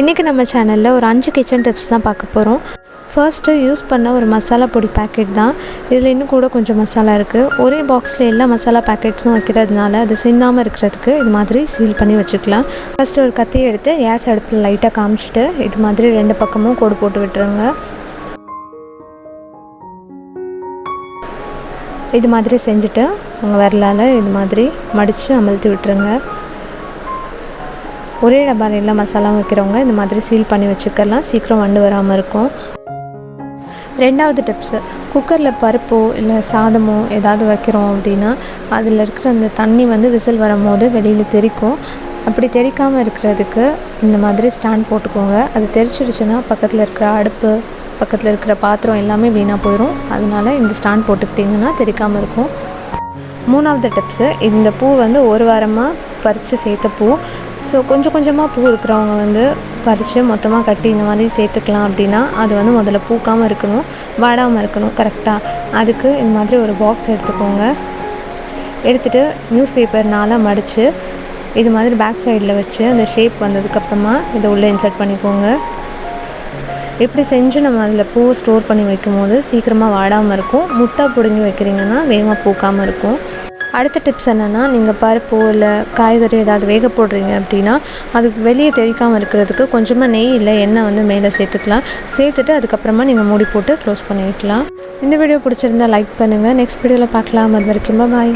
இன்றைக்கி நம்ம சேனலில் ஒரு 5 கிச்சன் டிப்ஸ் தான் பார்க்க போகிறோம். ஃபர்ஸ்ட்டு யூஸ் பண்ண ஒரு மசாலா பொடி பேக்கெட் தான். இதில் இன்னும் கூட கொஞ்சம் மசாலா இருக்குது. ஒரே பாக்ஸில் எல்லா மசாலா பேக்கெட்ஸும் வைக்கிறதுனால அது சிந்தாமல் இருக்கிறதுக்கு இது மாதிரி சீல் பண்ணி வச்சுக்கலாம். ஃபஸ்ட்டு ஒரு கத்தியை எடுத்து கேஸ் அடுப்பில் லைட்டாக காமிச்சிட்டு இது மாதிரி 2 பக்கமும் கோடு போட்டு விட்டுருங்க. இது மாதிரி செஞ்சுட்டு உங்கள் விரலால் இது மாதிரி மடித்து அமழ்த்தி விட்டுருங்க. ஒரே டப்பாவில் எல்லா மசாலாவும் வைக்கிறவங்க இந்த மாதிரி சீல் பண்ணி வச்சுக்கலாம், சீக்கிரம் வண்டு வராமல் இருக்கும். 2வது டிப்ஸு, குக்கரில் பருப்போ இல்லை சாதமோ ஏதாவது வைக்கிறோம் அப்படின்னா அதில் இருக்கிற அந்த தண்ணி விசில் வரும்போது வெளியில் தெறிக்கும். அப்படி தெறிக்காமல் இருக்கிறதுக்கு இந்த மாதிரி ஸ்டாண்ட் போட்டுக்கோங்க. அது தெரிச்சிடுச்சுன்னா பக்கத்தில் இருக்கிற அடுப்பு, பக்கத்தில் இருக்கிற பாத்திரம் எல்லாமே வீணாக போயிடும். அதனால் இந்த ஸ்டாண்ட் போட்டுக்கிட்டிங்கன்னா தெறிக்காமல் இருக்கும். 3வது டிப்ஸு, இந்த பூ ஒரு வாரமாக பறித்து சேர்த்த பூ. ஸோ கொஞ்சம் கொஞ்சமாக பூ இருக்கிறவங்க பறித்து மொத்தமாக கட்டி இந்த மாதிரி சேர்த்துக்கலாம். அப்படின்னா அது முதல்ல பூக்காமல் இருக்கணும், வாடாமல் இருக்கணும் கரெக்டாக. அதுக்கு இந்த மாதிரி ஒரு பாக்ஸ் எடுத்துக்கோங்க. எடுத்துகிட்டு நியூஸ் பேப்பர்னால் மடித்து இது மாதிரி பேக் சைடில் வச்சு அந்த ஷேப் வந்ததுக்கப்புறமா இதை உள்ளே இன்சர்ட் பண்ணிக்கோங்க. இப்படி செஞ்சு நம்ம அதில் பூவை ஸ்டோர் பண்ணி வைக்கும் போது சீக்கிரமாக வாடாமல் இருக்கும். முட்டை பிடுங்கி வைக்கிறீங்கன்னா வேகமாக பூக்காமல் இருக்கும். அடுத்த டிப்ஸ் என்னென்னா, நீங்கள் பருப்போ இல்லை காய்கறி ஏதாவது வேக போடுறீங்க அப்படின்னா அதுக்கு வெளியே தெரிக்காமல் இருக்கிறதுக்கு கொஞ்சமாக நெய் இல்லை எண்ணெய் மேலே சேர்த்துக்கலாம். சேர்த்துட்டு அதுக்கப்புறமா நீங்கள் மூடி போட்டு க்ளோஸ் பண்ணி வைக்கலாம். இந்த வீடியோ பிடிச்சிருந்தா லைக் பண்ணுங்கள். நெக்ஸ்ட் வீடியோவில் பார்க்கலாம். அது வரைக்கும் பாய்.